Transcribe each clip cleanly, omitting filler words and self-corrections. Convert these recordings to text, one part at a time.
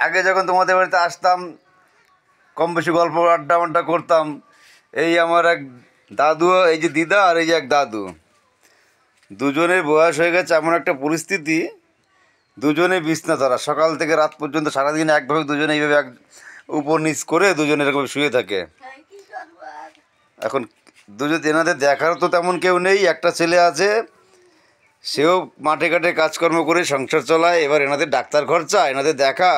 আগে যখন তোমাদের বাড়িতে আসতাম কম বেশি গল্প আড্ডা করতাম। এই আমার এক দাদু, এই যে দিদা আর এই যে এক দাদু, দুজনের বয়স হয়ে গেছে এমন একটা পরিস্থিতি, দুজনে বিছনা ধরা, সকাল থেকে রাত পর্যন্ত সারাদিন একভাবে দুজনে এইভাবে এক উপর নিচ করে দুজনে এরকম শুয়ে থাকে। এখন দুজন এনাদের দেখারও তো তেমন কেউ নেই, একটা ছেলে আছে, সেও মাঠে ঘাটে কাজকর্ম করে সংসার চলায়। এবার এনাদের ডাক্তার খরচা, এনাদের দেখা,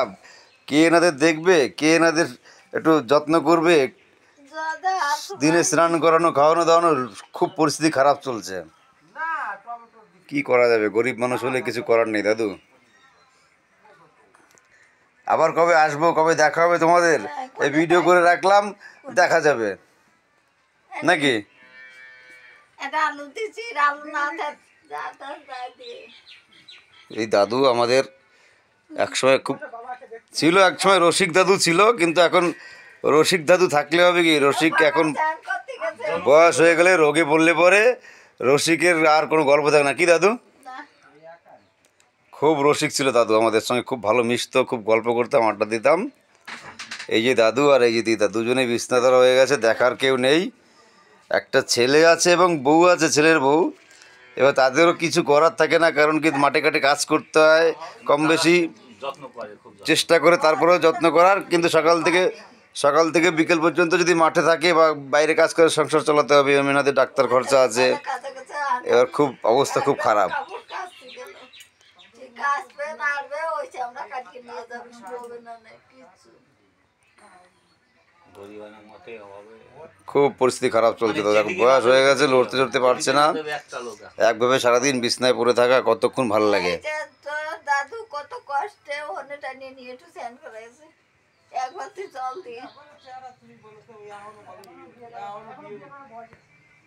কে এনাদের দেখবে, কে এনাদের একটু যত্ন করবে, দিনে স্নান করানো, খাওয়ানো দাওয়ানো, খুব পরিস্থিতি খারাপ চলছে। কি করা যাবে, গরিব মানুষ হলে কিছু করার নেই দাদু। আবার কবে আসবো, কবে দেখা হবে তোমাদের, এই ভিডিও করে রাখলাম, দেখা যাবে নাকি? এই দাদু আমাদের একসময় খুব ছিল, একসময় রসিক দাদু ছিল, কিন্তু এখন রসিক দাদু থাকলে হবে কি, রসিক এখন বয়স হয়ে গেলে রোগে পড়লে পরে রসিকের আর কোনো গল্প থাকে না, কি দাদু? খুব রসিক ছিল দাদু, আমাদের সঙ্গে খুব ভালো মিশতো, খুব গল্প করতাম, আড্ডা দিতাম। এই যে দাদু আর এই যে দিদা, দুজনেই বিছনাদার হয়ে গেছে, দেখার কেউ নেই। একটা ছেলে আছে এবং বউ আছে, ছেলের বউ। এবার তাদেরও কিছু করার থাকে না, কারণ কি মাঠে ঘাটে কাজ করতে হয়, কম বেশি চেষ্টা করে তারপরেও যত্ন করার, কিন্তু সকাল থেকে বিকেল পর্যন্ত যদি মাঠে থাকে বা বাইরে কাজ করে সংসার চালাতে হবে, এনাদের ডাক্তার খরচা আছে। এবার খুব অবস্থা খুব খারাপ। খুব পরিস্থিতি খারাপ চলছে তো, দেখো বয়স হয়ে গেছে, লড়তে চড়তে পারছে না, একভাবে সারাদিন বিছনায় পড়ে থাকা কতক্ষণ ভালো লাগে। দাদু কত কষ্টে ওনেটা নিয়ে একটু স্যান করেছে, একবার জল দিয়ে।